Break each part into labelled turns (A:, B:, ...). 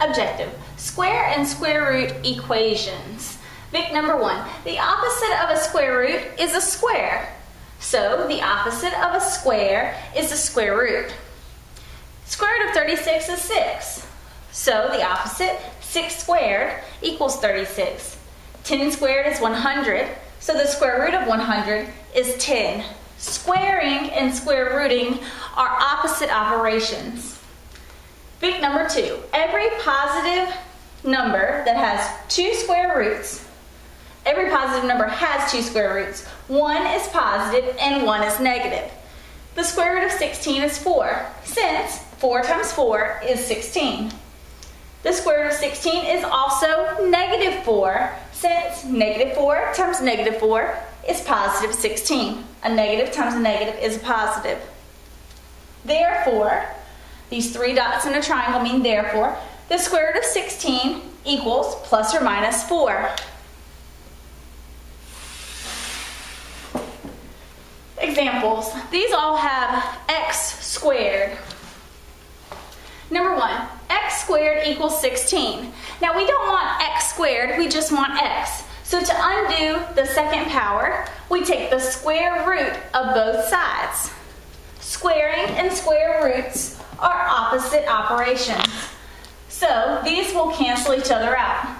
A: Objective, square and square root equations. Vic number 1, the opposite of a square root is a square. So the opposite of a square is the square root. Square root of 36 is 6. So the opposite, 6 squared, equals 36. 10 squared is 100. So the square root of 100 is 10. Squaring and square rooting are opposite operations. Vic number 2, every positive number that has 2 square roots, every positive number has 2 square roots. One is positive and one is negative. The square root of 16 is 4, since 4 times 4 is 16. The square root of 16 is also negative 4, since negative 4 times negative 4 is positive 16. A negative times a negative is a positive. Therefore, these 3 dots in a triangle mean therefore, the square root of 16 equals plus or minus 4. Examples. These all have x squared. Number 1, x squared equals 16. Now we don't want x squared, we just want x. So to undo the second power, we take the square root of both sides. Squaring and square roots are opposite operations. So these will cancel each other out.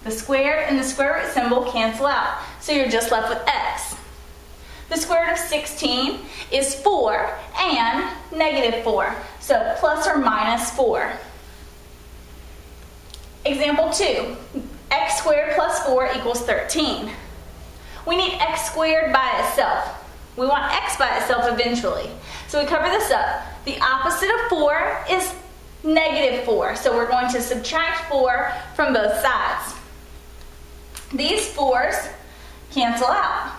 A: The square and the square root symbol cancel out. So you're just left with x. The square root of 16 is 4 and negative 4. So plus or minus 4. Example 2. X squared plus 4 equals 13. We need x squared by itself. We want x by itself eventually. So we cover this up. The opposite of 4 is negative 4. So we're going to subtract 4 from both sides. These 4's cancel out.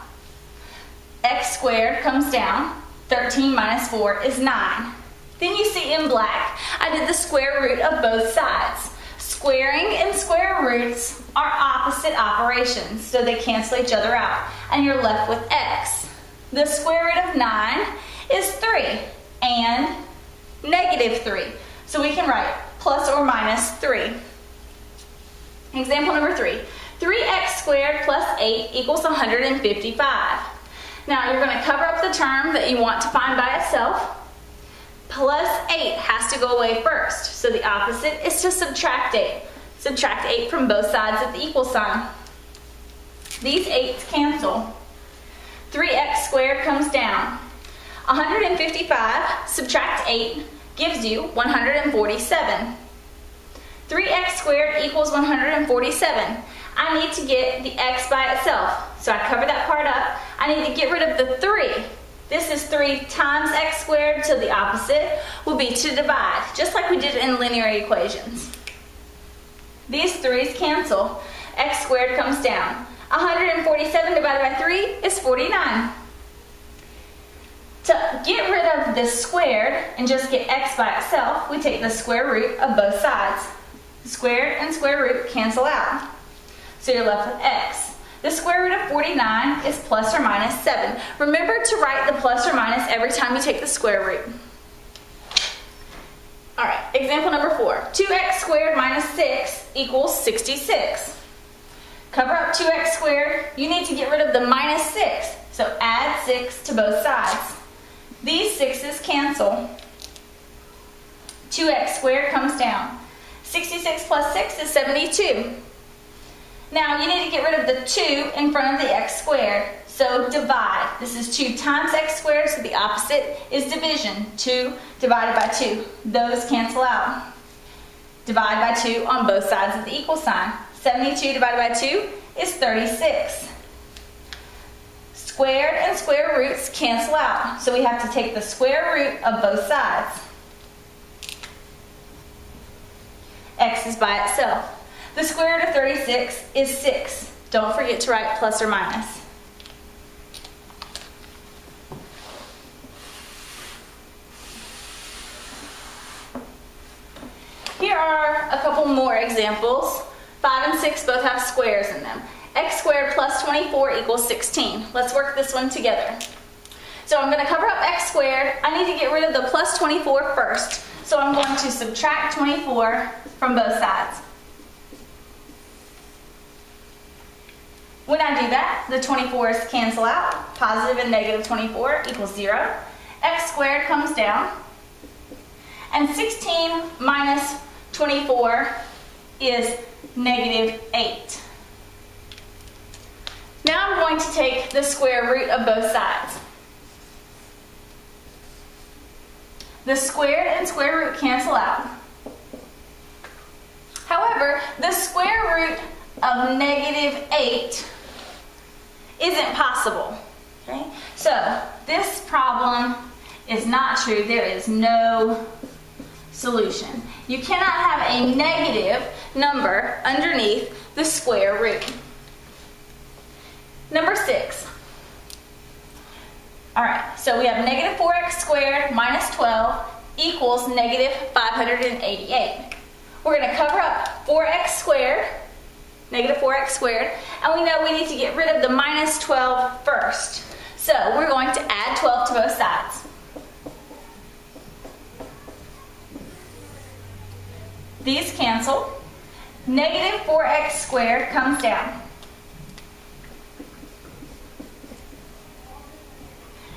A: X squared comes down. 13 minus 4 is 9. Then you see in black, I did the square root of both sides. Squaring and square roots are opposite operations, so they cancel each other out, and you're left with x. The square root of 9 is 3 and negative 3, so we can write plus or minus 3. Example number 3, 3x squared plus 8 equals 155. Now you're going to cover up the term that you want to find by itself. Plus 8 has to go away first, so the opposite is to subtract 8. Subtract 8 from both sides of the equal sign. These 8's cancel. 3x squared comes down. 155 subtract 8 gives you 147. 3x squared equals 147. I need to get the x by itself, so I cover that part up. I need to get rid of the 3. This is 3 times x squared, so the opposite will be to divide, just like we did in linear equations. These 3's cancel. X squared comes down. 147 divided by 3 is 49. To get rid of this squared and just get x by itself, we take the square root of both sides. Squared and square root cancel out, so you're left with x. The square root of 49 is plus or minus 7. Remember to write the plus or minus every time you take the square root. Alright, example number 4. 2x squared minus 6 equals 66. Cover up 2x squared. You need to get rid of the minus 6, so add 6 to both sides. These 6's cancel. 2x squared comes down. 66 plus 6 is 72. Now you need to get rid of the 2 in front of the x squared, so divide. This is 2 times x squared, so the opposite is division. 2 divided by 2. Those cancel out. Divide by 2 on both sides of the equal sign. 72 divided by 2 is 36. Squared and square roots cancel out, so we have to take the square root of both sides. X is by itself. The square root of 36 is 6. Don't forget to write plus or minus. Here are a couple more examples. 5 and 6 both have squares in them. X squared plus 24 equals 16. Let's work this one together. So I'm going to cover up x squared. I need to get rid of the plus 24 first. so I'm going to subtract 24 from both sides. When I do that, the 24s cancel out. Positive and negative 24 equals 0. X squared comes down. And 16 minus 24 is negative 8. Now I'm going to take the square root of both sides. The squared and square root cancel out. However, the square root of negative 8 isn't possible. Okay? So this problem is not true. There is no solution. You cannot have a negative number underneath the square root. Number 6. All right, so we have negative 4x squared minus 12 equals negative 588. We're going to cover up 4x squared, negative 4x squared, and we know we need to get rid of the minus 12 first. So we're going to add 12 to both sides. These cancel. Negative 4x squared comes down.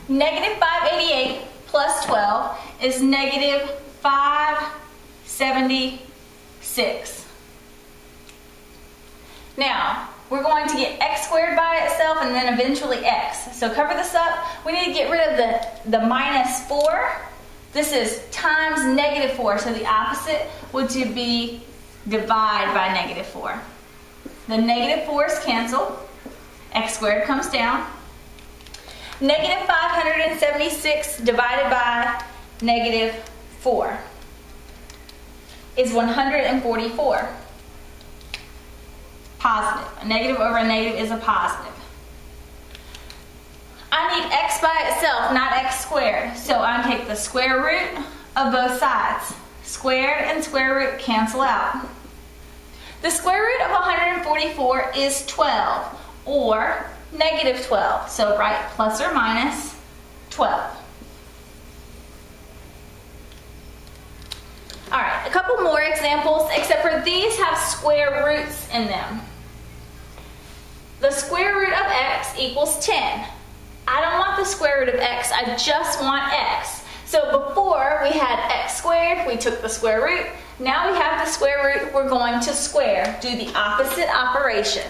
A: Negative 588 plus 12 is negative 576. Now, we're going to get x squared by itself and then eventually x. So cover this up. We need to get rid of the minus 4. This is times negative 4, so the opposite would be divide by negative 4. The negative 4's cancel. X squared comes down. Negative 576 divided by negative 4 is 144. Positive. A negative over a negative is a positive. I need x by itself, not x squared. So I take the square root of both sides. Squared and square root cancel out. The square root of 144 is 12, or negative 12. So write plus or minus 12. All right, a couple more examples, except for these have square roots in them. The square root of x equals 10. I don't want the square root of x, I just want x. So before we had x squared, we took the square root. Now we have the square root, we're going to square, do the opposite operation.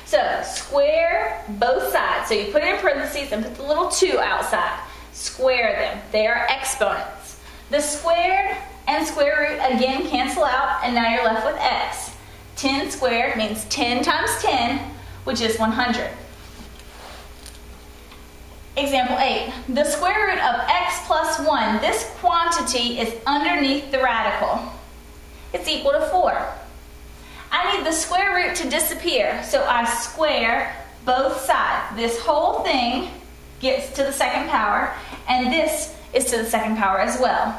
A: So square both sides. So you put it in parentheses and put the little 2 outside. Square them. They are exponents. The squared and square root again cancel out, and now you're left with x. 10 squared means 10 times 10, which is 100. Example 8. The square root of x plus 1, this quantity is underneath the radical. It's equal to 4. I need the square root to disappear, so I square both sides. This whole thing gets to the second power, and this is to the second power as well.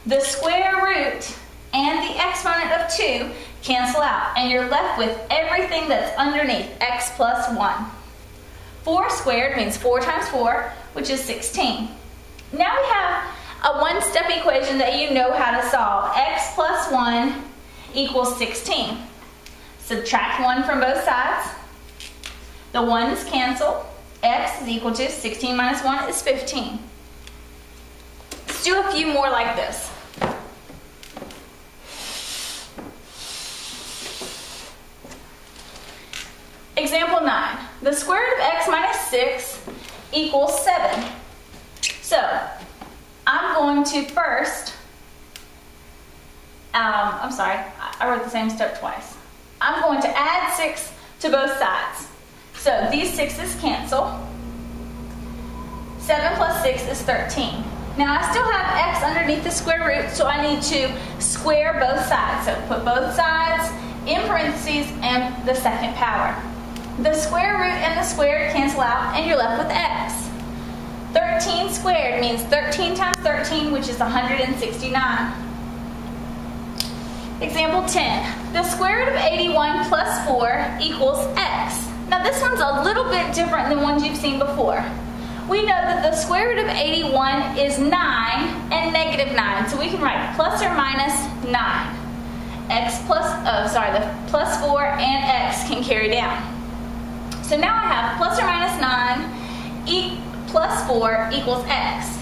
A: The square root and the exponent of 2 cancel out, and you're left with everything that's underneath, x plus 1. 4 squared means 4 times 4, which is 16. Now we have a one-step equation that you know how to solve. X plus 1 equals 16. Subtract 1 from both sides. The 1's cancel. X is equal to 16 minus 1 is 15. Let's do a few more like this. Example 9. The square root of x minus 6 equals 7. So, I'm going to first, I wrote the same step twice. I'm going to add 6 to both sides. So these 6's cancel. 7 plus 6 is 13. Now I still have x underneath the square root, so I need to square both sides. So put both sides in parentheses and the second power. The square root and the squared cancel out, and you're left with x. 13 squared means 13 times 13, which is 169. Example 10. The square root of 81 plus 4 equals x. Now this one's a little bit different than ones you've seen before. We know that the square root of 81 is 9 and negative 9. So we can write plus or minus 9. The plus 4 and x can carry down. So now I have plus or minus 9 plus 4 equals x.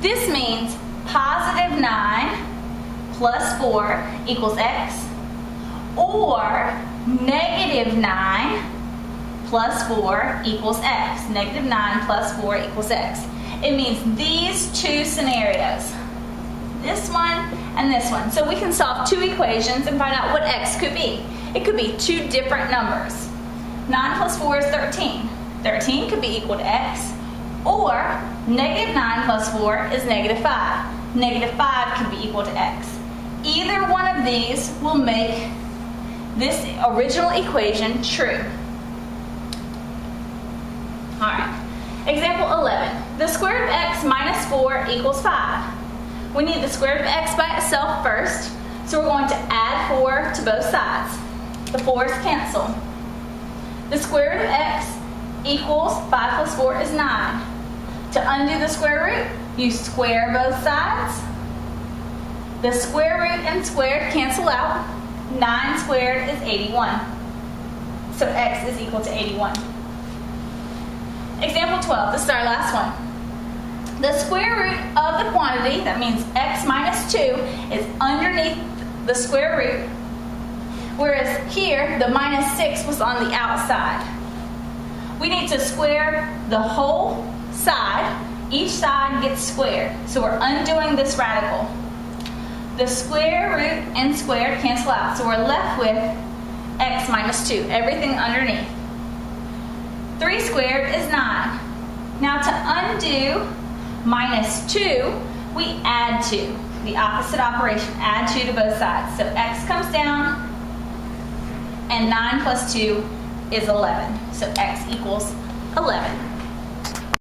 A: This means positive 9 plus 4 equals x, or negative 9 plus 4 equals x. Negative 9 plus 4 equals x. It means these two scenarios, this one and this one. So we can solve two equations and find out what x could be. It could be two different numbers. 9 plus 4 is 13. 13 could be equal to x, or negative 9 plus 4 is negative 5. Negative 5 could be equal to x. Either one of these will make this original equation true. Alright, example 11. The square root of x minus 4 equals 5. We need the square root of x by itself first, so we're going to add 4 to both sides. The 4's cancel. The square root of x equals 5 plus 4 is 9. To undo the square root, you square both sides. The square root and squared cancel out. 9 squared is 81. So x is equal to 81. Example 12, this is our last one. The square root of the quantity, that means x minus 2, is underneath the square root, whereas here the minus 6 was on the outside. We need to square the whole side. Each side gets squared, so we're undoing this radical. The square root and squared cancel out, so we're left with x minus 2, everything underneath. 3 squared is 9. Now to undo minus 2, we add 2. The opposite operation, add 2 to both sides. So x comes down, and 9 plus 2 is 11. So x equals 11.